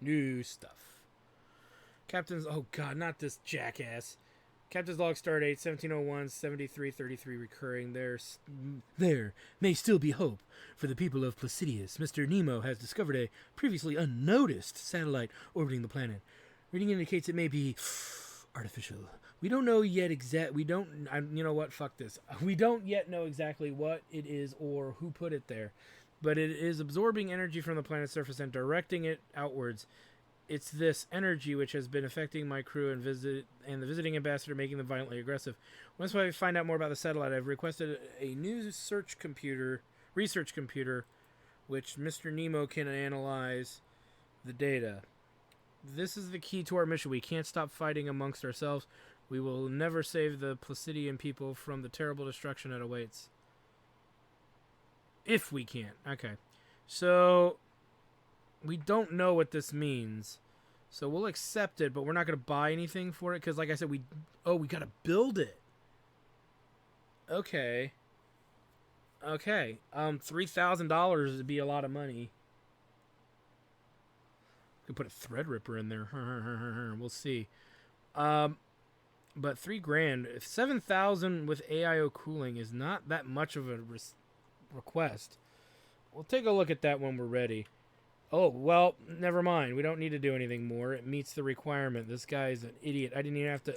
New stuff. Captain's... Oh, God, not this jackass. Captain's log start date 1701 7333 recurring. There may still be hope for the people of Placidius. Mr. Nemo has discovered a previously unnoticed satellite orbiting the planet. Reading indicates it may be artificial. We don't know yet you know what? Fuck this. We don't yet know exactly what it is or who put it there, but it is absorbing energy from the planet's surface and directing it outwards. It's this energy which has been affecting my crew and the visiting ambassador, making them violently aggressive. Once I find out more about the satellite, I've requested a new research computer, which Mr. Nemo can analyze the data. This is the key to our mission. We can't stop fighting amongst ourselves. We will never save the Placidian people from the terrible destruction that awaits. If we can't. Okay. So... we don't know what this means, so we'll accept it, but we're not going to buy anything for it, because like I said, we got to build it. Okay. $3,000 would be a lot of money. Could put a Threadripper in there. We'll see. But $3,000, if 7,000 with AIO cooling is not that much of a request, we'll take a look at that when we're ready. Oh, well, never mind. We don't need to do anything more. It meets the requirement. This guy's an idiot. I didn't even have to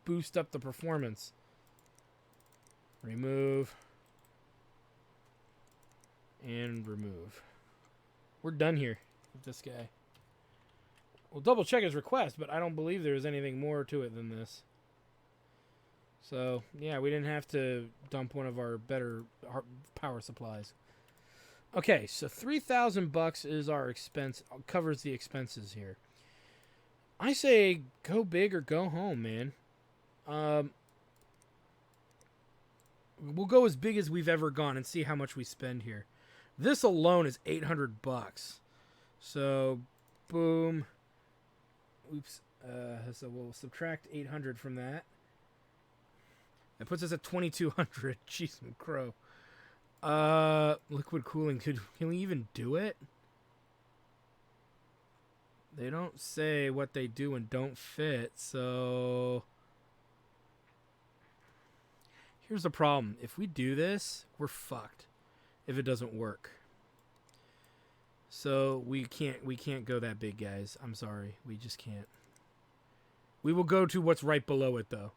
boost up the performance. Remove. And remove. We're done here with this guy. We'll double check his request, but I don't believe there's anything more to it than this. So, yeah, we didn't have to dump one of our better power supplies. Okay, so $3,000 is our expense, covers the expenses here. I say go big or go home, man. We'll go as big as we've ever gone and see how much we spend here. This alone is $800. So, boom. Oops. So we'll subtract 800 from that. That puts us at 2,200. Jeez, crow. Liquid cooling. Can we even do it? They don't say what they do and don't fit, so... here's the problem. If we do this, we're fucked. If it doesn't work. So we can't go that big, guys. I'm sorry. We just can't. We will go to what's right below it, though.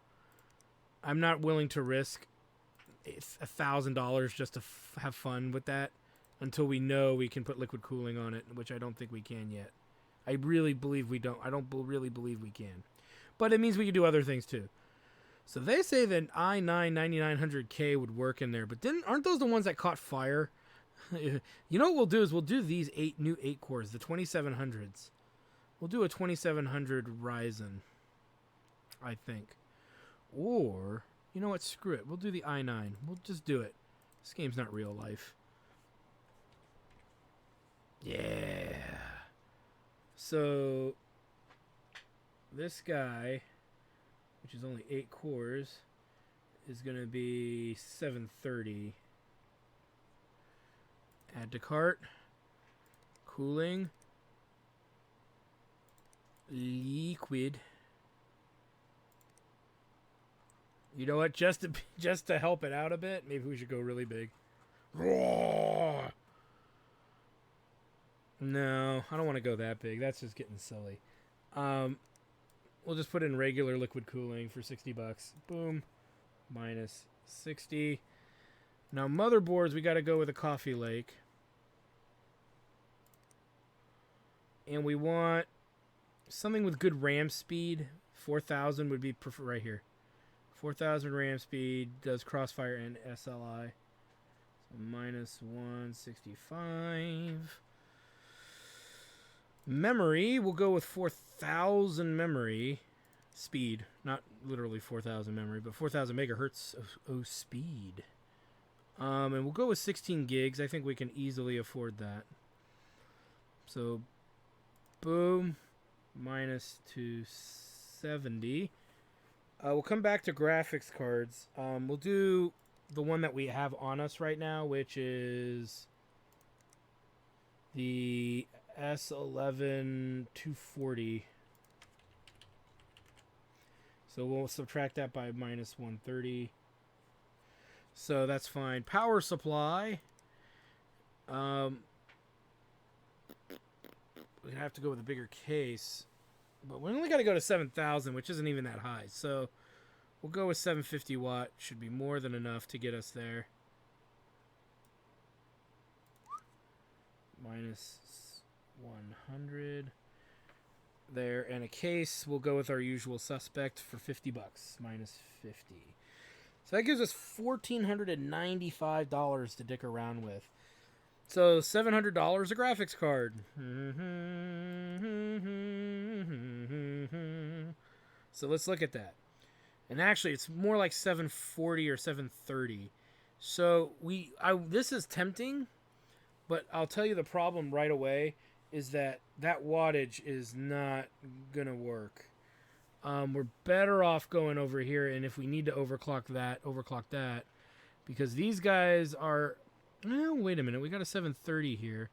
I'm not willing to risk $1,000 just to have fun with that until we know we can put liquid cooling on it, which I don't think we can yet. I really believe we don't. I don't really believe we can. But it means we can do other things too. So they say that i9-9900K would work in there, but aren't those the ones that caught fire? You know what we'll do is we'll do these new 8 cores, the 2700s. We'll do a 2700 Ryzen, I think. Or... you know what? Screw it. We'll do the i9. We'll just do it. This game's not real life. Yeah. So, this guy, which is only 8 cores, is going to be 730. Add to cart. Cooling. Liquid. You know what? Just to help it out a bit, maybe we should go really big. Roar! No, I don't want to go that big. That's just getting silly. We'll just put in regular liquid cooling for $60. Boom. Minus 60. Now motherboards, we got to go with a Coffee Lake. And we want something with good RAM speed. 4,000 would be preferred right here. 4,000 RAM speed, does Crossfire and SLI. So minus 165. Memory, we'll go with 4,000 memory speed. Not literally 4,000 memory, but 4,000 megahertz of speed. And we'll go with 16 gigs. I think we can easily afford that. So, boom. Minus 270. We'll come back to graphics cards. We'll do the one that we have on us right now, which is the S11 240. So we'll subtract that by minus 130. So that's fine. Power supply. We're gonna have to go with a bigger case, but we only got to go to 7,000, which isn't even that high. So we'll go with 750 watt. Should be more than enough to get us there. Minus 100 there, and a case. We'll go with our usual suspect for $50. Minus 50. So that gives us $1,495 to dick around with. So $700 a graphics card. So let's look at that. And actually, it's more like 740 or 730. So this is tempting, but I'll tell you the problem right away is that wattage is not gonna work. We're better off going over here, and if we need to overclock that, because these guys are. Well, wait a minute. We got a 730 here.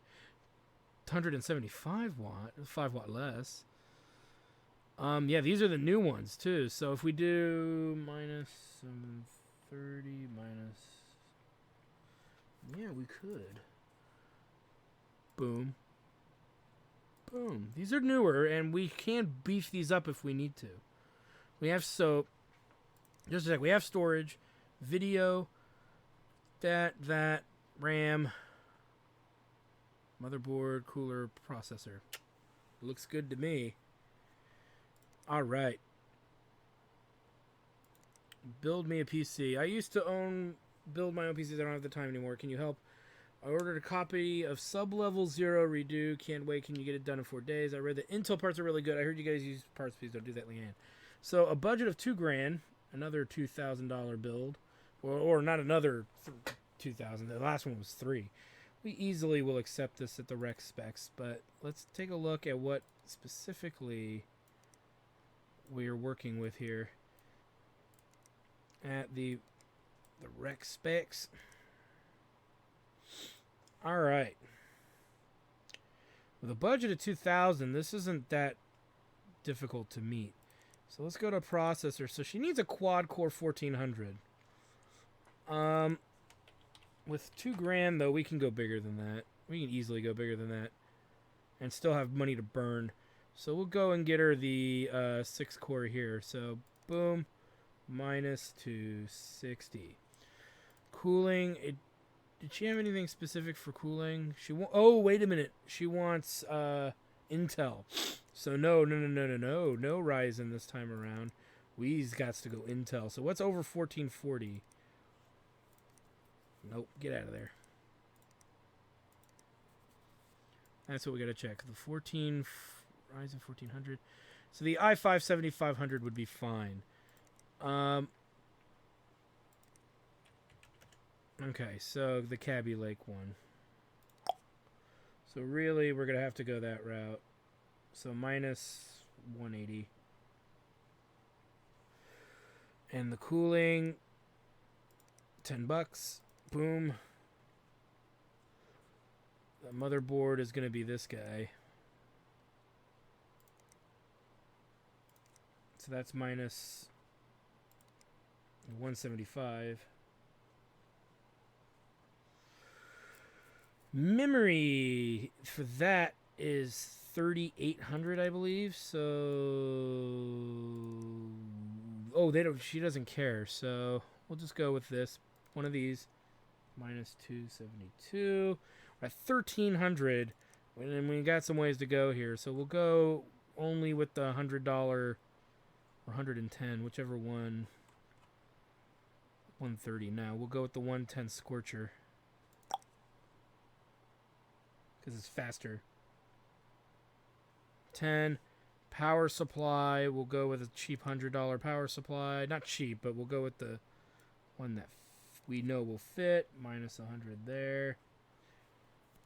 175 watt, 5 watt less. Yeah, these are the new ones too. So if we do minus 730 minus, yeah, we could. Boom. Boom. These are newer, and we can beef these up if we need to. We have just a sec. We have storage, video, that, RAM, motherboard, cooler, processor. Looks good to me. All right. Build me a PC. I used to build my own PCs. I don't have the time anymore. Can you help? I ordered a copy of Sub-Level 0 Redo. Can't wait. Can you get it done in 4 days? I read the Intel parts are really good. I heard you guys use parts. Please don't do that, Leanne. So a budget of $2,000. Another $2,000 build. Or not another 2,000. The last one was 3. We easily will accept this at the rec specs, but let's take a look at what specifically we are working with here at the rec specs. All right. With a budget of 2,000, this isn't that difficult to meet. So let's go to processor. So she needs a quad core 1400. With $2,000 though, we can go bigger than that. We can easily go bigger than that, and still have money to burn. So we'll go and get her the 6 core here. So boom, minus 260. Cooling. Did she have anything specific for cooling? Oh, wait a minute. She wants Intel. So no Ryzen this time around. We's got to go Intel. So what's over 1440? Nope, get out of there. That's what we got to check. The Ryzen 1400. So the i5 7500 would be fine. Okay, so the Kaby Lake one. So really, we're going to have to go that route. So minus 180. And the cooling, $10. Boom. The motherboard is going to be this guy. So that's minus 175. Memory for that is 3,800, I believe. So, she doesn't care. So we'll just go with this. One of these. Minus 272. We're at 1,300. And we got some ways to go here. So we'll go only with the $100 or 110, whichever one. 130 now. We'll go with the 110 Scorcher. Because it's faster. 10. Power supply. We'll go with a cheap $100 power supply. Not cheap, but we'll go with the one that we know will fit. Minus 100 there.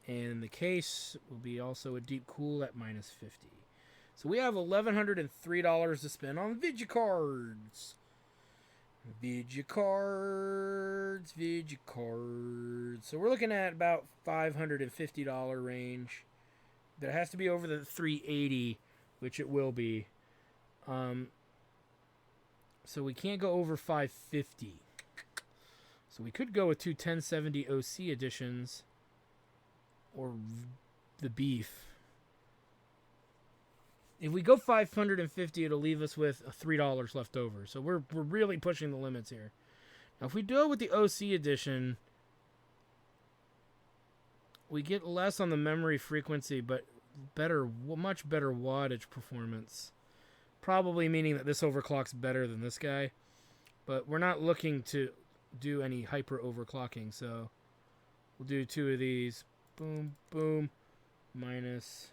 And the case will be also a deep cool at minus 50. So we have $1,103 to spend on Vigicards. Vigicards. So we're looking at about $550 range. That has to be over the 380, which it will be. So we can't go over 550. So we could go with two 1070 OC editions or the beef. If we go 550, it'll leave us with $3 left over. So we're really pushing the limits here. Now, if we go with the OC edition, we get less on the memory frequency, but much better wattage performance. Probably meaning that this overclock's better than this guy. But we're not looking to do any hyper overclocking, so we'll do two of these. Boom, boom, minus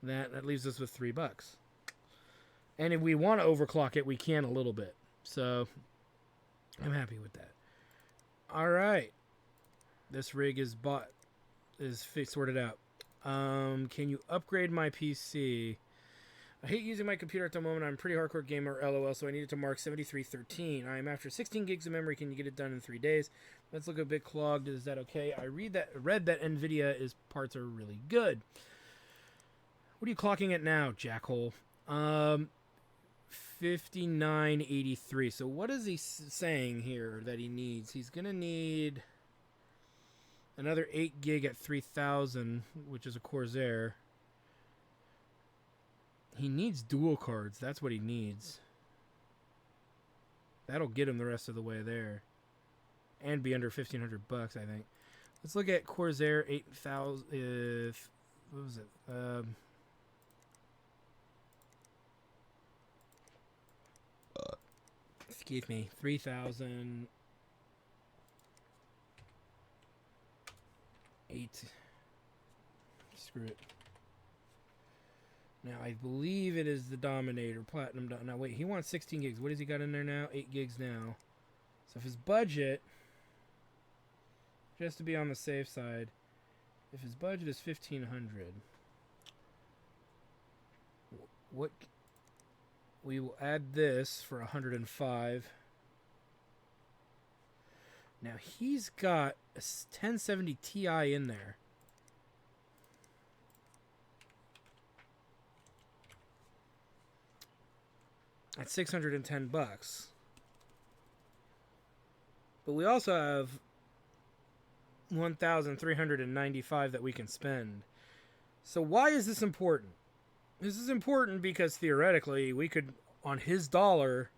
that. That leaves us with $3. And if we want to overclock it, we can a little bit. So I'm happy with that. All right. This rig is sorted out. Can you upgrade my PC? I hate using my computer at the moment. I'm a pretty hardcore gamer, LOL, so I need it to mark 7313. I am after 16 gigs of memory. Can you get it done in 3 days? Let's look a bit clogged. Is that okay? I read that NVIDIA parts are really good. What are you clocking at now, jackhole? 5983. So what is he saying here that he needs? He's going to need another 8 gig at 3000, which is a Corsair. He needs dual cards. That's what he needs. That'll get him the rest of the way there. And be under $1,500, I think. Let's look at Corsair 8000. What was it? Excuse me. 3000. 8. Screw it. Now, I believe it is the Dominator Platinum. Now, wait, he wants 16 gigs. What has he got in there now? 8 gigs now. So, if his budget, just to be on the safe side, if his budget is 1500, what we will add this for 105. Now, he's got a 1070 Ti in there. At $610. But we also have $1,395 that we can spend. So why is this important? This is important because theoretically we could, on his dollar,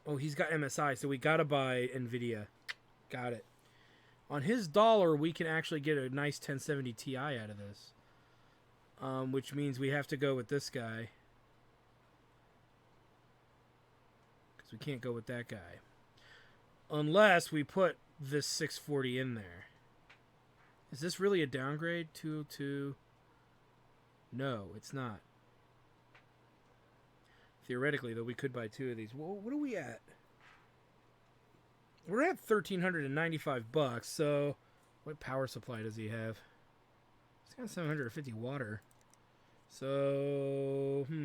oh, he's got MSI, so we gotta buy NVIDIA. Got it. On his dollar, we can actually get a nice 1070 Ti out of this. Which means we have to go with this guy. Because we can't go with that guy. Unless we put this 640 in there. Is this really a downgrade? 202? No, it's not. Theoretically, though, we could buy two of these. Well, what are we at? We're at $1,395, so what power supply does he have? He's got 750 water. So, if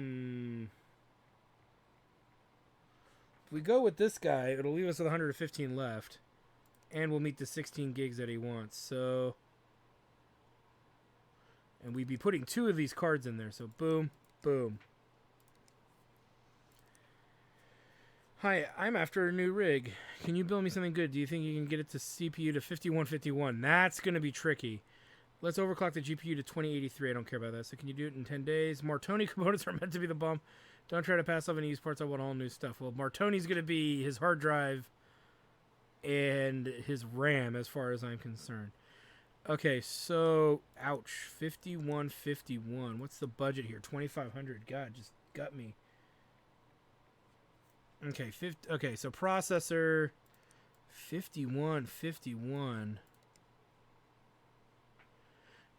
we go with this guy, it'll leave us with 115 left. And we'll meet the 16 gigs that he wants. So, and we'd be putting two of these cards in there. So, boom, boom. Hi, I'm after a new rig. Can you build me something good? Do you think you can get it to CPU to 5151? That's going to be tricky. Let's overclock the GPU to 2083. I don't care about that. So can you do it in 10 days? Martoni components are meant to be the bomb. Don't try to pass off any used parts. I want all new stuff. Well, Martoni's going to be his hard drive and his RAM as far as I'm concerned. Okay, so, ouch. 5151. What's the budget here? 2500. God, just got me. Okay, so processor 5151.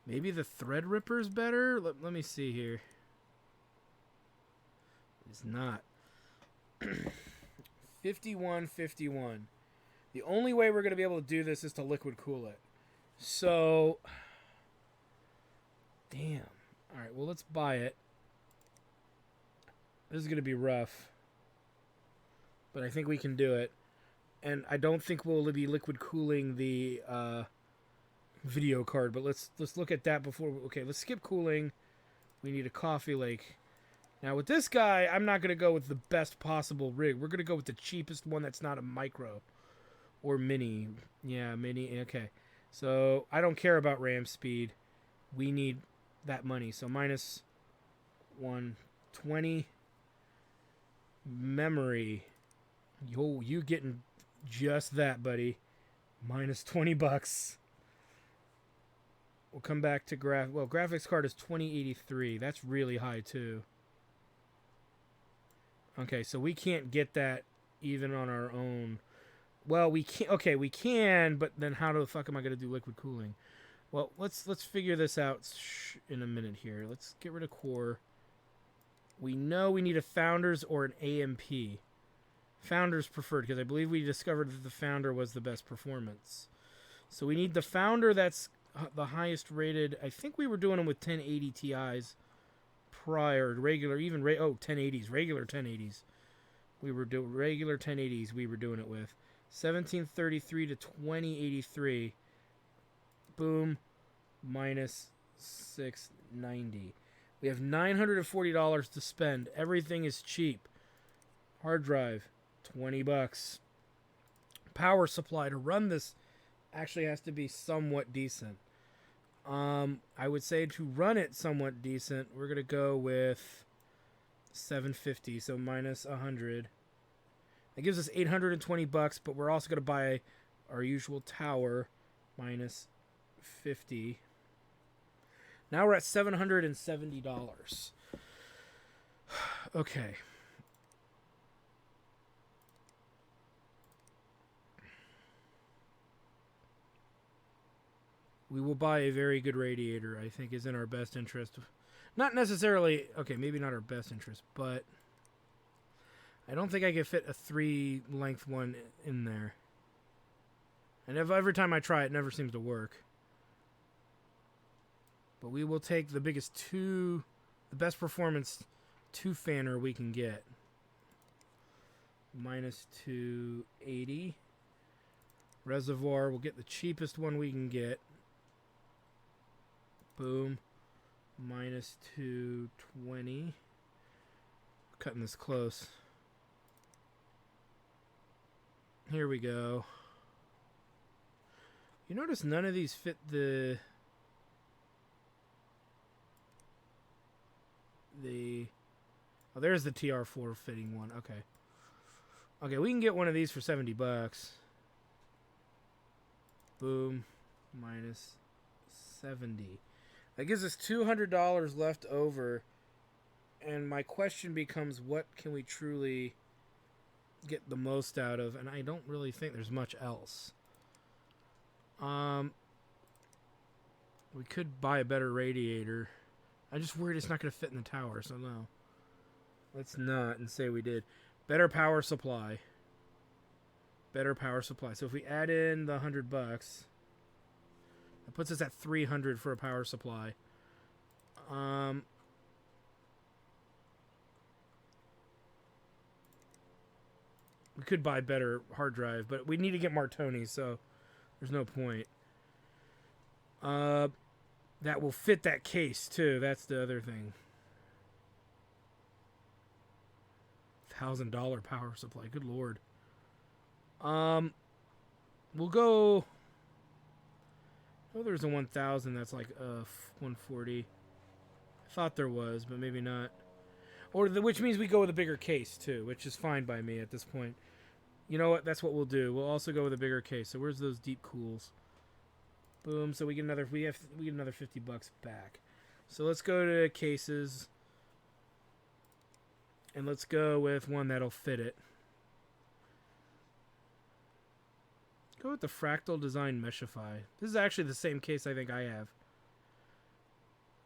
Maybe the Threadripper's better? Let me see here. It's not. 5151. The only way we're going to be able to do this is to liquid cool it. So, damn. All right, well, let's buy it. This is going to be rough. but I think we can do it. And I don't think we'll be liquid cooling the video card, but let's look at that before. Okay, let's skip cooling. We need a Coffee Lake. Now with this guy, I'm not going to go with the best possible rig. We're going to go with the cheapest one that's not a micro or mini. Yeah, mini. Okay. So I don't care about RAM speed. We need that money. So minus 120. Memory. Yo, you getting just that, buddy. Minus 20 bucks. We'll come back to graphics card is 2083. That's really high too. Okay, so we can't get that even on our own. Well, we can. Okay, we can, but then how the fuck am I gonna do liquid cooling? Well, let's figure this out in a minute here. Let's get rid of core. We know we need a Founders or an AMP. Founders preferred, because I believe we discovered that the Founder was the best performance. So we need the Founder that's the highest rated. I think we were doing them with 1080 Ti's prior, regular, even 1080s, regular 1080s. We were doing regular 1080s. We were doing it with 1733 to 2083. Boom, minus 690. We have $940 to spend. Everything is cheap. Hard drive, 20 bucks. Power supply to run this actually has to be somewhat decent. I would say to run it somewhat decent, we're going to go with 750, so minus 100. That gives us 820 bucks, but we're also going to buy our usual tower, minus 50. Now we're at $770. Okay. We will buy a very good radiator, I think is in our best interest. Not necessarily, okay, maybe not our best interest, but I don't think I can fit a 3-length one in there. And every time I try, it never seems to work. But we will take the the best performance 2-fanner we can get. Minus 280. Reservoir, we'll get the cheapest one we can get. Boom. Minus 220. Cutting this close. Here we go. You notice none of these fit the oh, there's the TR4 fitting one. Okay. Okay, we can get one of these for 70 bucks. Boom. Minus 70. That gives us $200 left over. And my question becomes, what can we truly get the most out of? And I don't really think there's much else. We could buy a better radiator. I'm just worried it's not going to fit in the tower, so no. Let's not and say we did. Better power supply. Better power supply. So if we add in the $100, that puts us at $300 for a power supply. We could buy better hard drive, but we need to get Martoni, so there's no point. That will fit that case too. That's the other thing. $1,000 power supply. Good lord. We'll go. Oh, there's a 1,000. That's like 140. I thought there was, but maybe not. Or which means we go with a bigger case too, which is fine by me at this point. You know what? That's what we'll do. We'll also go with a bigger case. So where's those deep cools? Boom. So we get another. We get another $50 back. So let's go to cases, and let's go with one that'll fit it. Go with the Fractal Design Meshify. This is actually the same case I think I have.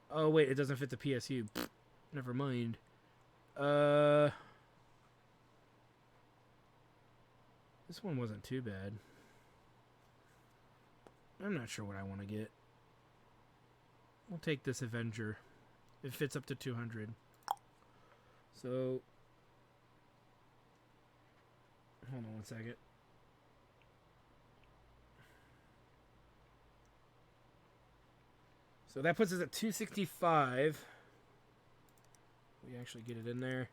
Oh wait, it doesn't fit the PSU. Pfft, never mind. This one wasn't too bad. I'm not sure what I want to get. We'll take this Avenger. It fits up to 200. So Hold on one second. So that puts us at 265. We actually get it in there.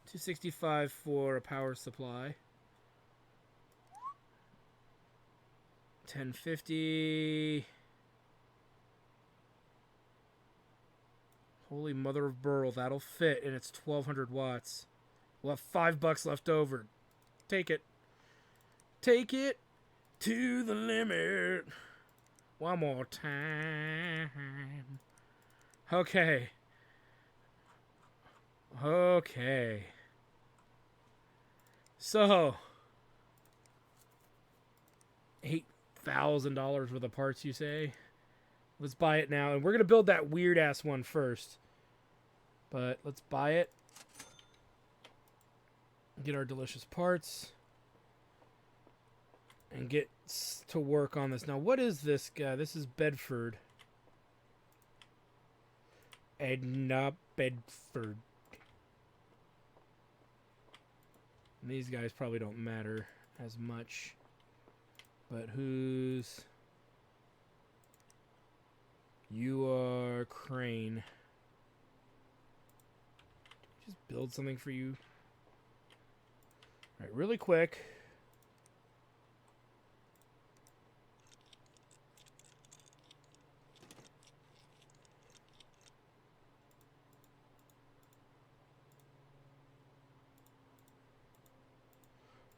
265 for a power supply. 1050. Holy mother of Burl, that'll fit, and it's 1200 watts. We'll have $5 left over. Take it. Take it to the limit. One more time. Okay. Okay. So, $8,000 worth of parts, you say? Let's buy it now. And we're going to build that weird-ass one first. But let's buy it. Get our delicious parts. And get to work on this. Now, what is this guy? This is Bedford. Edna Bedford. And these guys probably don't matter as much. But who's... You are Crane. Just build something for you. All right, really quick.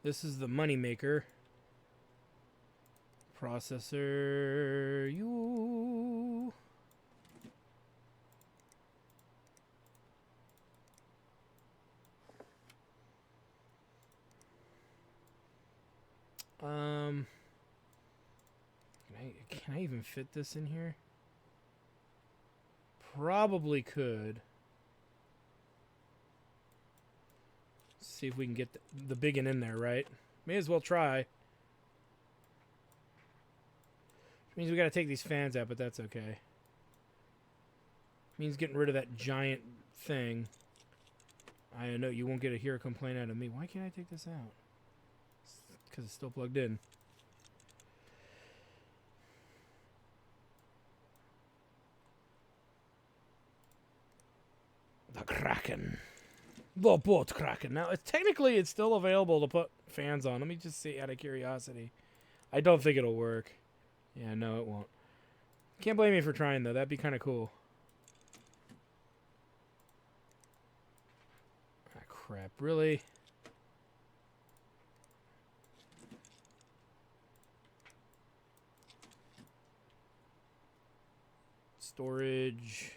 This is the money maker. Processor, you. Can I even fit this in here? Probably could. See if we can get the big one in there, right? May as well try. Means we got to take these fans out, but that's okay. Means getting rid of that giant thing. I know you won't get to hear a complaint out of me. Why can't I take this out? Because it's still plugged in. The Kraken. The boat Kraken. Now, technically, it's still available to put fans on. Let me just see out of curiosity. I don't think it'll work. Yeah, no, it won't. Can't blame me for trying, though. That'd be kind of cool. Ah, crap. Really? Storage.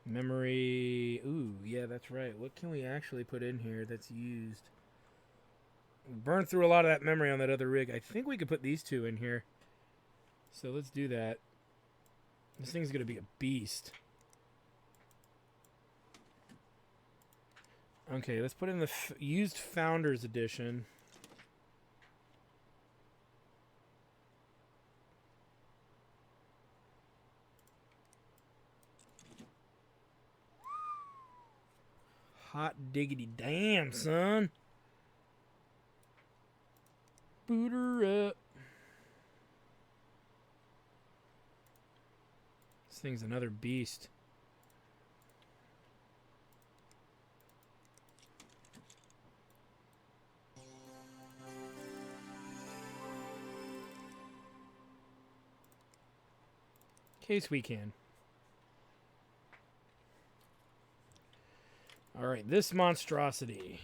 Memory. Ooh, yeah, that's right. What can we actually put in here that's used? We burned through a lot of that memory on that other rig. I think we could put these two in here. So let's do that. This thing's going to be a beast. Okay, let's put in the used Founders Edition. Hot diggity damn, son. Boot her up. This thing's another beast. Case we can. All right, this monstrosity.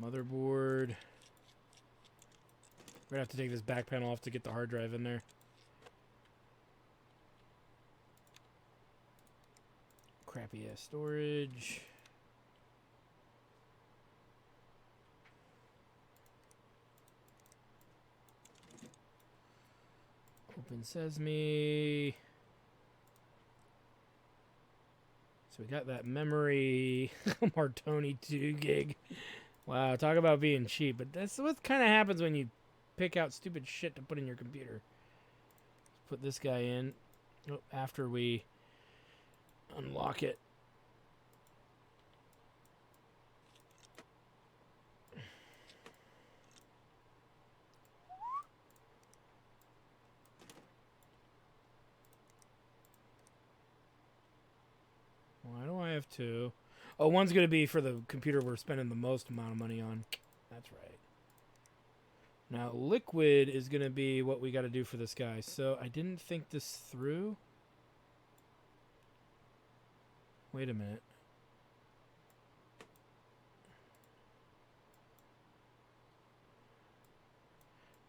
Motherboard. We're gonna have to take this back panel off to get the hard drive in there. Crappy ass storage. Open Sesame. So we got that memory Martoni 2 gig. Wow, talk about being cheap. But that's what kind of happens when you pick out stupid shit to put in your computer. Let's put this guy in after we unlock it. Why do I have two? Oh, one's going to be for the computer we're spending the most amount of money on. That's right. Now, liquid is going to be what we got to do for this guy. So I didn't think this through. Wait a minute.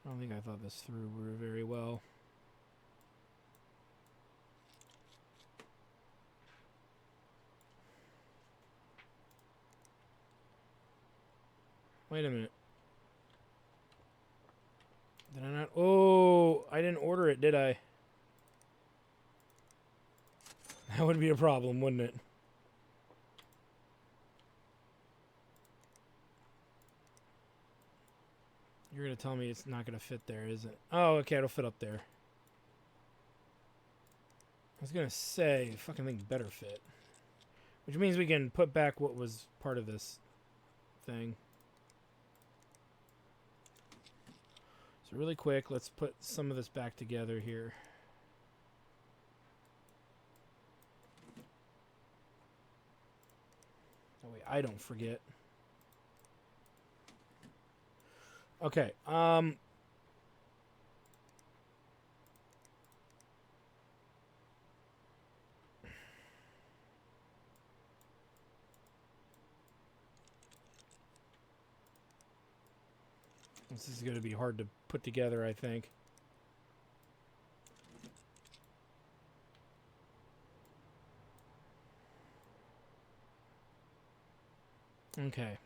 I don't think I thought this through very well. Wait a minute. Did I not? Oh, I didn't order it, did I? That would be a problem, wouldn't it? You're going to tell me it's not going to fit there, is it? Oh, okay, it'll fit up there. I was going to say, the fucking thing better fit. Which means we can put back what was part of this thing. So really quick, let's put some of this back together here. That way I don't forget. Okay, this is going to be hard to put together, I think. Okay.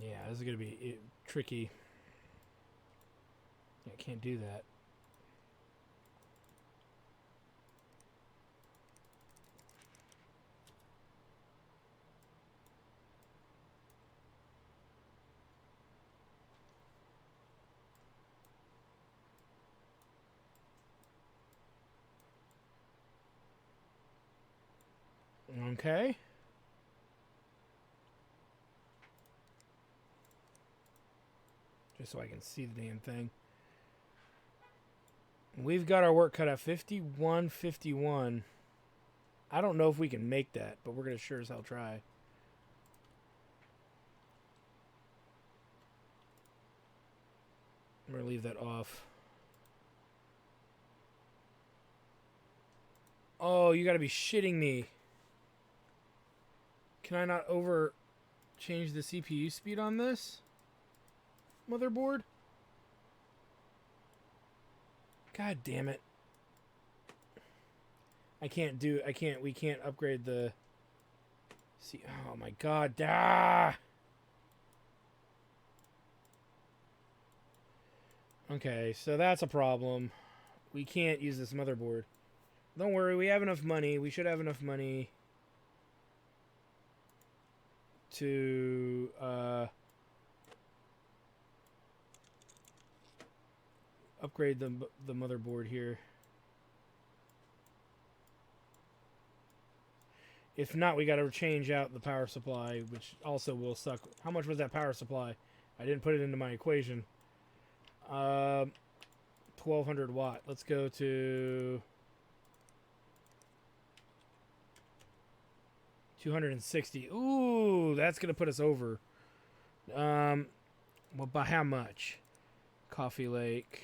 Yeah, this is going to be tricky. I can't do that. Okay. Just so I can see the damn thing. We've got our work cut out. 5151. I don't know if we can make that, but we're going to sure as hell try. I'm going to leave that off. Oh, you got to be shitting me. Can I not change the CPU speed on this motherboard? God damn it. We can't upgrade the... See, oh my god. Ah! Okay, so that's a problem. We can't use this motherboard. Don't worry, we have enough money. We should have enough money to upgrade the motherboard here. If not, we got to change out the power supply, which also will suck. How much was that power supply? I didn't put it into my equation. 1200 watt. Let's go to 260. Ooh, that's gonna put us over. Well, by how much? Coffee Lake.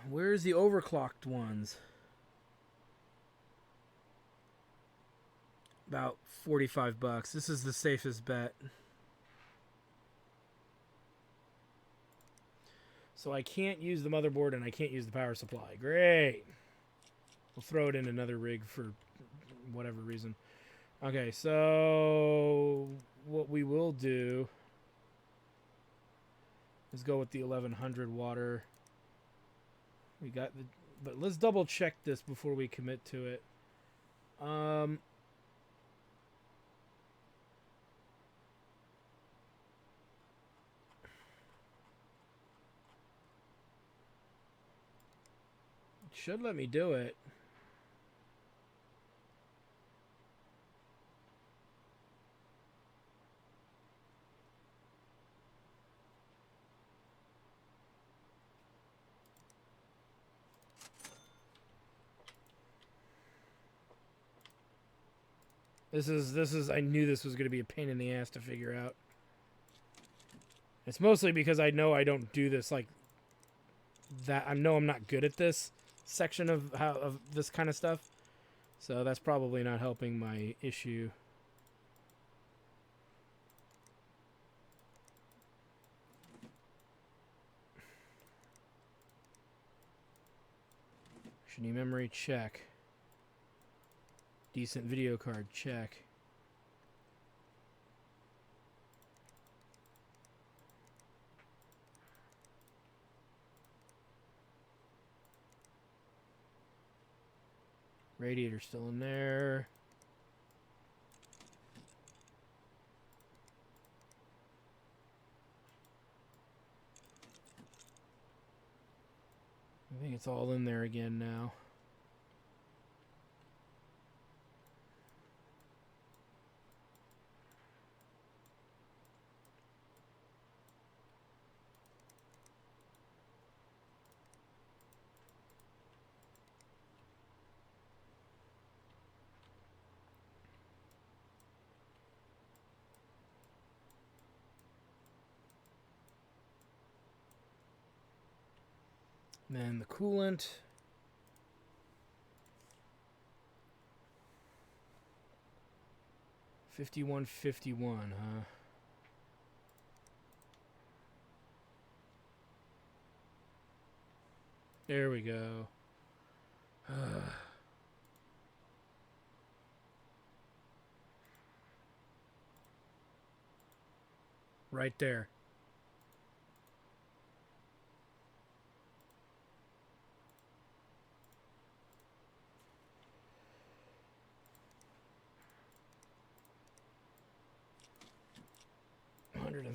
Where's the overclocked ones? About 45 bucks. This is the safest bet. So I can't use the motherboard and I can't use the power supply. Great. We'll throw it in another rig for whatever reason. Okay, so what we will do Let's go with the 1100 water. We got the, but let's double check this before we commit to it. It should let me do it. This is I knew this was going to be a pain in the ass to figure out. It's mostly because I know I don't do this like that. I know I'm not good at this section of this kind of stuff. So that's probably not helping my issue. Need memory, check. Decent video card, check. Radiator still in there. I think it's all in there again now. And then the coolant. $51.51, huh? There we go. Right there.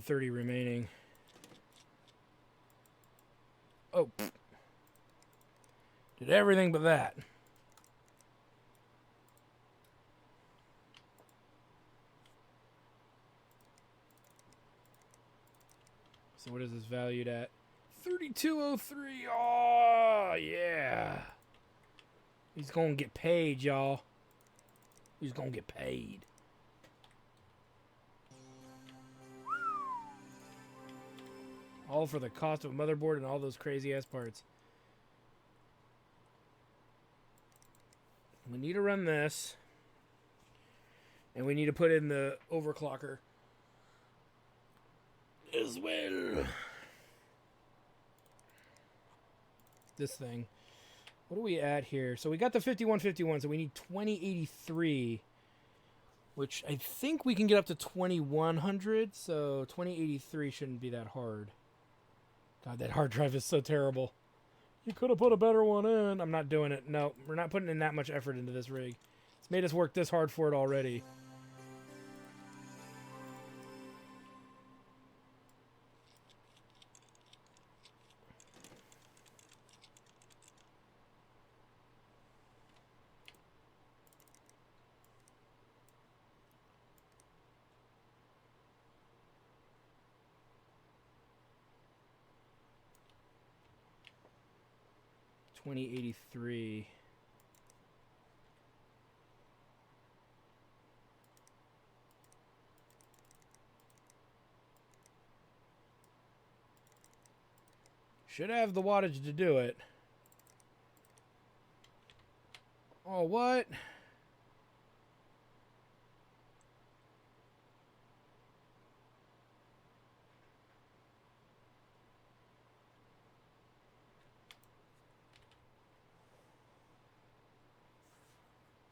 $130 remaining. Oh, pfft. Did everything but that. So what is this valued at? 3203. Oh, yeah. He's going to get paid, y'all. He's going to get paid. All for the cost of a motherboard and all those crazy ass parts. We need to run this. And we need to put in the overclocker as well. This thing. What are we at here? So we got the 5151, so we need 2083, which I think we can get up to 2100, so 2083 shouldn't be that hard. God, that hard drive is so terrible. You could have put a better one in. I'm not doing it. No, we're not putting in that much effort into this rig. It's made us work this hard for it already. $20.83. Should have the wattage to do it. Oh, what?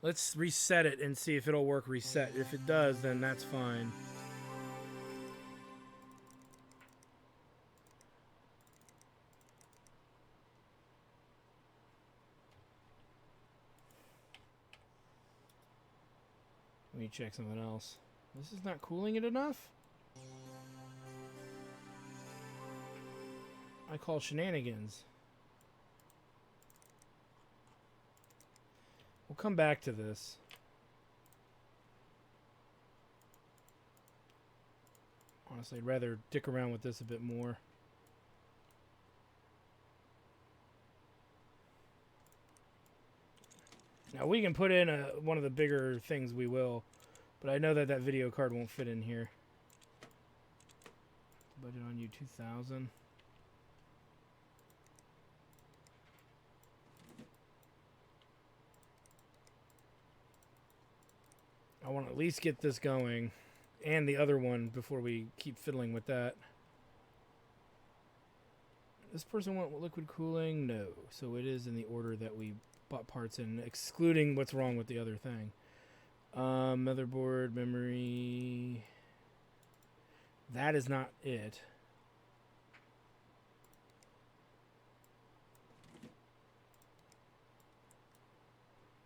Let's reset it and see if it'll work reset. If it does, then that's fine. me check something else. This is not cooling it enough? I call shenanigans. We'll come back to this. Honestly, I'd rather dick around with this a bit more. Now we can put in one of the bigger things, we will, but I know that that video card won't fit in here. Budget on you 2,000. I want to at least get this going and the other one before we keep fiddling with that. This person want liquid cooling? No. So it is in the order that we bought parts in, excluding what's wrong with the other thing. Motherboard, memory. That is not it.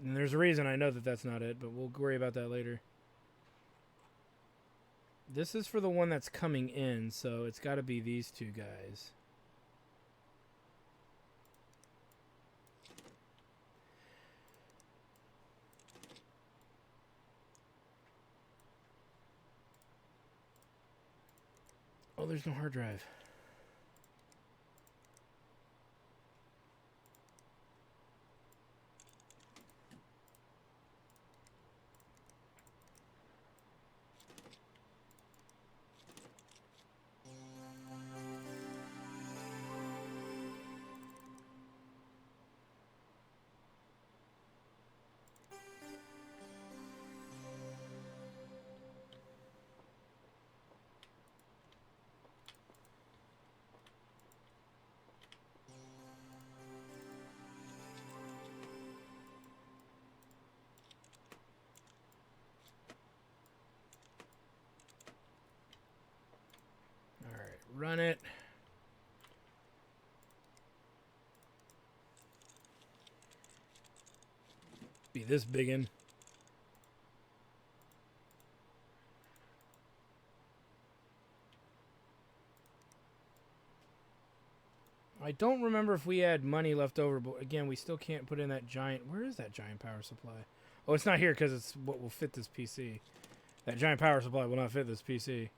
And there's a reason I know that that's not it, but we'll worry about that later. This is for the one that's coming in, so it's got to be these two guys. Oh, there's no hard drive. Run it. Be this biggin'. I don't remember if we had money left over, but again, we still can't put in that giant... Where is that giant power supply? Oh, it's not here because it's what will fit this PC. That giant power supply will not fit this PC.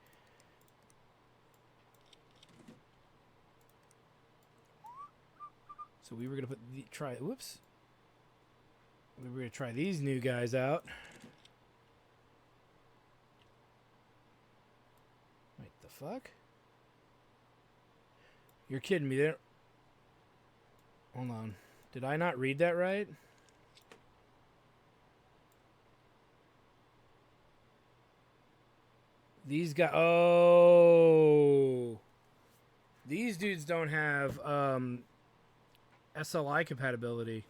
So we were going to put whoops. We were going to try these new guys out. Wait, the fuck? You're kidding me there. Hold on. Did I not read that right? These guys... Oh! These dudes don't have... SLI compatibility.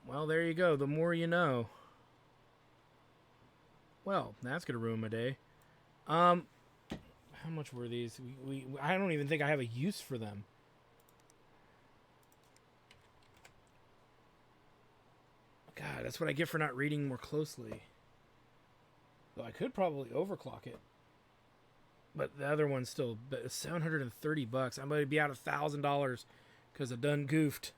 Well, there you go. The more you know. Well, that's gonna ruin my day. How much were these? I don't even think I have a use for them. God, that's what I get for not reading more closely. Though I could probably overclock it. But the other one's still $730. I'm gonna be out $1,000. Because I done goofed.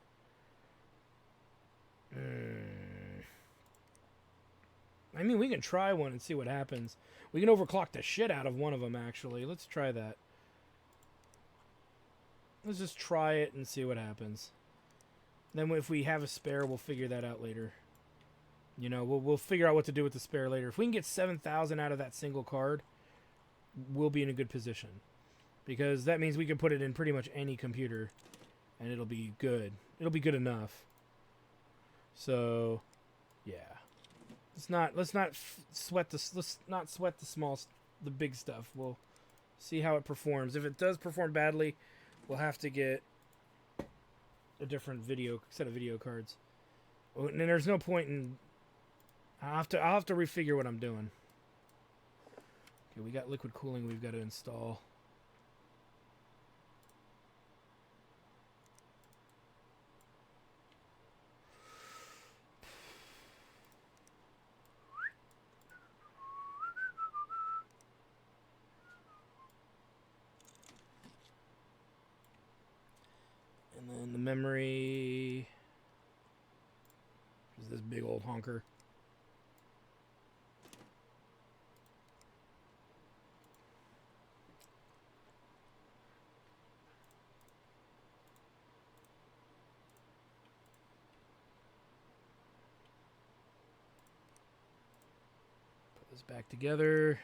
I mean, we can try one and see what happens. We can overclock the shit out of one of them, actually. Let's try that. Let's just try it and see what happens. Then if we have a spare, we'll figure that out later. You know, we'll figure out what to do with the spare later. If we can get 7,000 out of that single card, we'll be in a good position. Because that means we can put it in pretty much any computer. And it'll be good. It'll be good enough. So, yeah. Let's not sweat the big stuff. We'll see how it performs. If it does perform badly, we'll have to get a different set of video cards. And there's no point in... I'll have to refigure what I'm doing. Okay, we got liquid cooling we've got to install. And then the memory is this big old honker. Put this back together.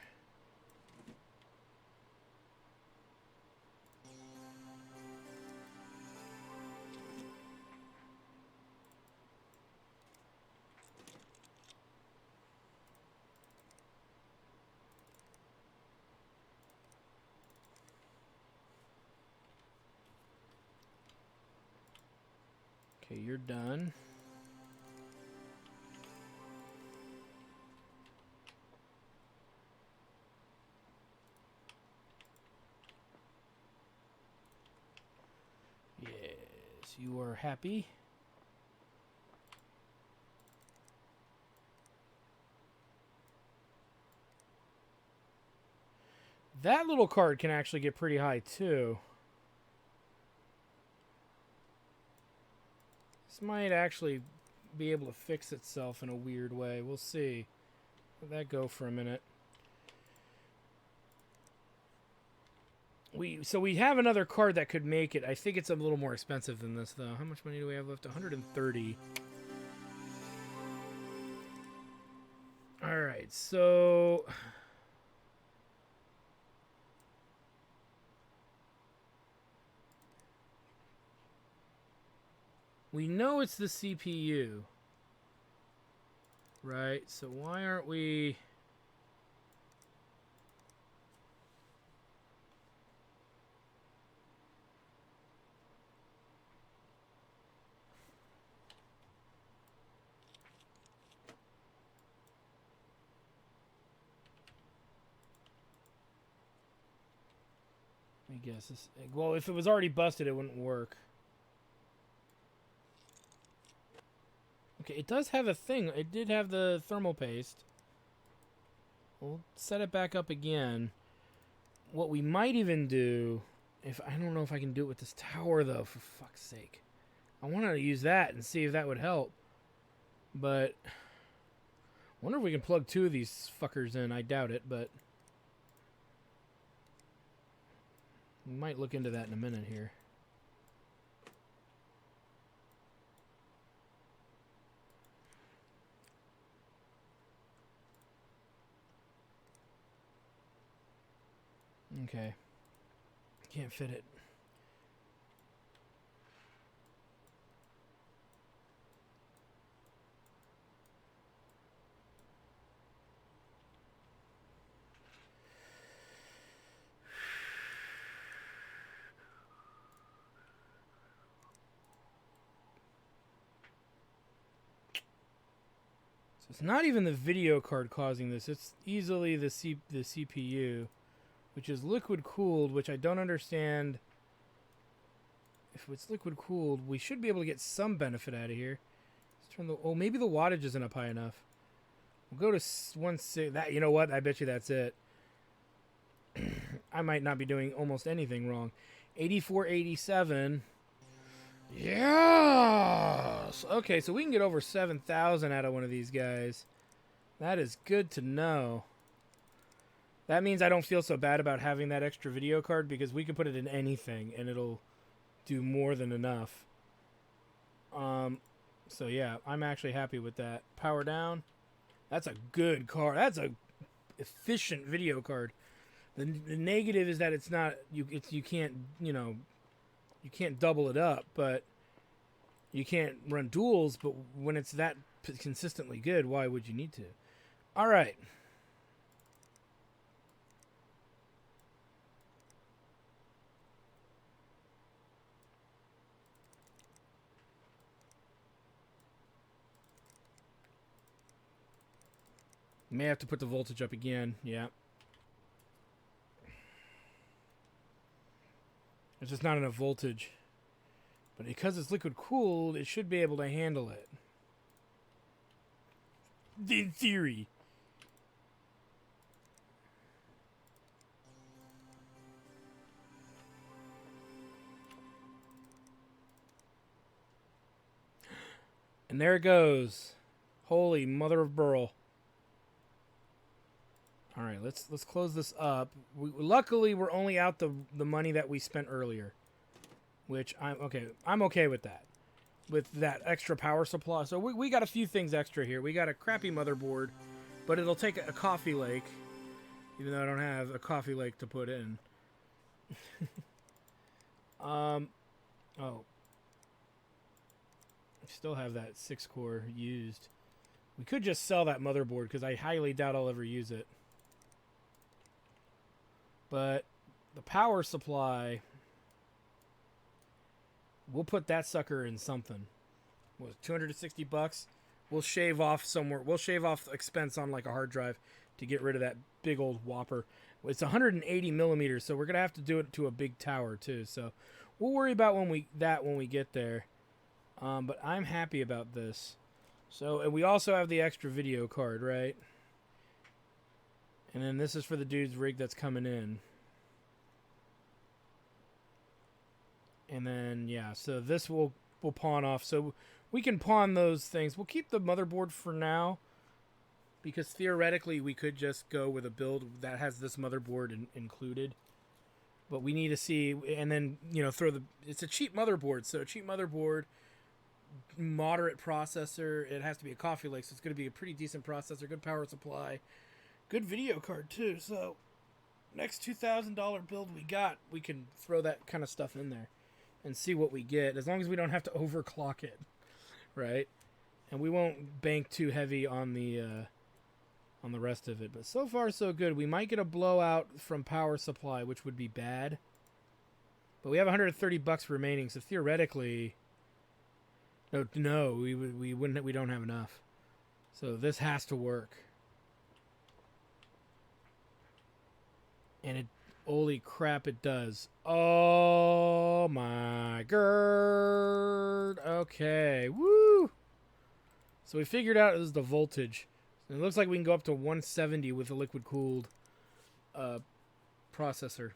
Okay, you're done. Yes, you are happy. That little card can actually get pretty high too. This might actually be able to fix itself in a weird way. We'll see. Let that go for a minute. So we have another card that could make it. I think it's a little more expensive than this, though. How much money do we have left? 130. All right, so we know it's the CPU, right? So why aren't we... I guess this... Well, if it was already busted, it wouldn't work. Okay, it does have a thing. It did have the thermal paste. We'll set it back up again. What we might even do, if I don't know if I can do it with this tower though, for fuck's sake. I wanted to use that and see if that would help. But I wonder if we can plug two of these fuckers in. I doubt it, but we might look into that in a minute here. Okay. Can't fit it. So it's not even the video card causing this. It's easily the CPU. Which is liquid cooled, which I don't understand. If it's liquid cooled, we should be able to get some benefit out of here. Let's turn the... Oh, maybe the wattage isn't up high enough. We'll go to 1.6. That, you know what? I bet you that's it. I might not be doing almost anything wrong. 8487. Yes! Okay, so we can get over 7,000 out of one of these guys. That is good to know. That means I don't feel so bad about having that extra video card because we can put it in anything and it'll do more than enough. So yeah, I'm actually happy with that. Power down. That's a good card. That's a efficient video card. The negative is that it's not you can't, you know, you can't double it up, but you can't run duals, but when it's that consistently good, why would you need to? All right. May have to put the voltage up again. Yeah. It's just not enough voltage. But because it's liquid cooled, it should be able to handle it. In theory. And there it goes. Holy mother of Burl. All right, let's close this up. Luckily, we're only out the money that we spent earlier, which I'm okay with that. With that extra power supply. So we got a few things extra here. We got a crappy motherboard, but it'll take a Coffee Lake, even though I don't have a Coffee Lake to put in. Oh. I still have that 6-core used. We could just sell that motherboard because I highly doubt I'll ever use it. But the power supply, we'll put that sucker in something. What was it, $260? We'll shave off somewhere. We'll shave off expense on like a hard drive to get rid of that big old whopper. It's 180 millimeters, so we're gonna have to do it to a big tower too. So we'll worry about when we get there. But I'm happy about this. So, and we also have the extra video card, right? And then this is for the dude's rig that's coming in. And then, yeah, so this we'll pawn off. So we can pawn those things. We'll keep the motherboard for now, because theoretically we could just go with a build that has this motherboard included. But we need to see, and then, you know, it's a cheap motherboard. So a cheap motherboard, moderate processor. It has to be a Coffee Lake, so it's going to be a pretty decent processor, good power supply, good video card too. So next $2,000 build we got, we can throw that kind of stuff in there and see what we get, as long as we don't have to overclock it, right? And we won't bank too heavy on the rest of it. But so far so good. We might get a blowout from power supply, which would be bad. But we have $130 remaining, so theoretically, no, we wouldn't. We don't have enough. So this has to work. And it, holy crap, it does. Oh my god. Okay, woo. So we figured out it was the voltage. It looks like we can go up to 170 with a liquid cooled processor.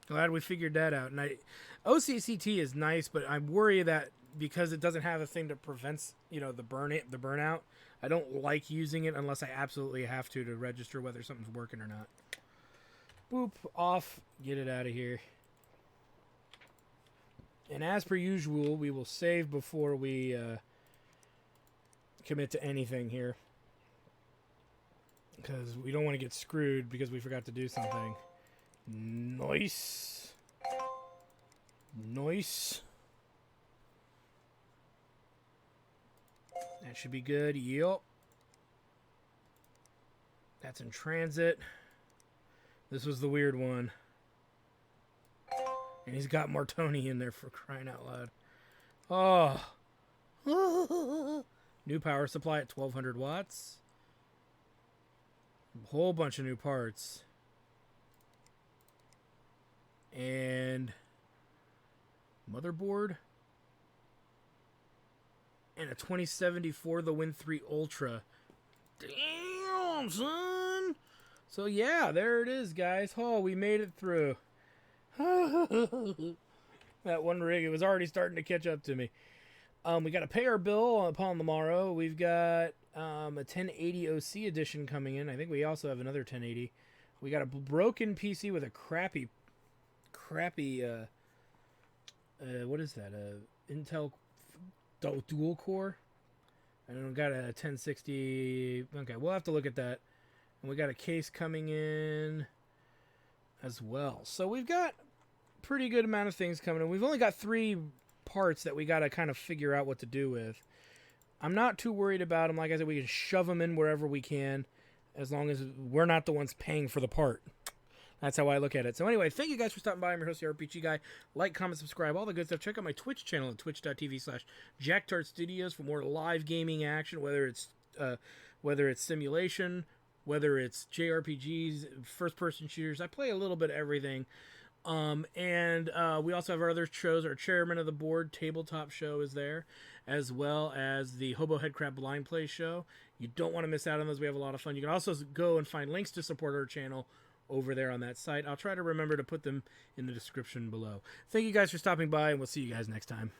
Glad we figured that out. And OCCT is nice, but I'm worried that because it doesn't have a thing that prevents, you know, the burnout. I don't like using it unless I absolutely have to register whether something's working or not. Boop, off, get it out of here. And as per usual, we will save before we commit to anything here, because we don't want to get screwed because we forgot to do something. Nice. That should be good. Yup. That's in transit. This was the weird one. And he's got Martoni in there, for crying out loud. Oh. New power supply at 1200 watts. A whole bunch of new parts. And motherboard. And a 2074, the Win 3 Ultra. Damn, son. So yeah, there it is, guys. Oh, we made it through. That one rig, it was already starting to catch up to me. We got to pay our bill upon the morrow. We've got a 1080 OC edition coming in. I think we also have another 1080. We got a broken PC with a crappy what is that? Intel dual core. And we got a 1060. Okay, we'll have to look at that. And we got a case coming in as well. So we've got pretty good amount of things coming in. We've only got 3 parts that we got to kind of figure out what to do with. I'm not too worried about them. Like I said, we can shove them in wherever we can, as long as we're not the ones paying for the part. That's how I look at it. So anyway, thank you guys for stopping by. I'm your host, the RPG Guy. Like, comment, subscribe, all the good stuff. Check out my Twitch channel at twitch.tv/JackTart Studios for more live gaming action, whether it's simulation, whether it's JRPGs, first-person shooters. I play a little bit of everything. And we also have our other shows. Our Chairman of the Board tabletop show is there, as well as the Hobo Headcrab Blind Play show. You don't want to miss out on those. We have a lot of fun. You can also go and find links to support our channel over there on that site. I'll try to remember to put them in the description below. Thank you guys for stopping by, and we'll see you guys next time.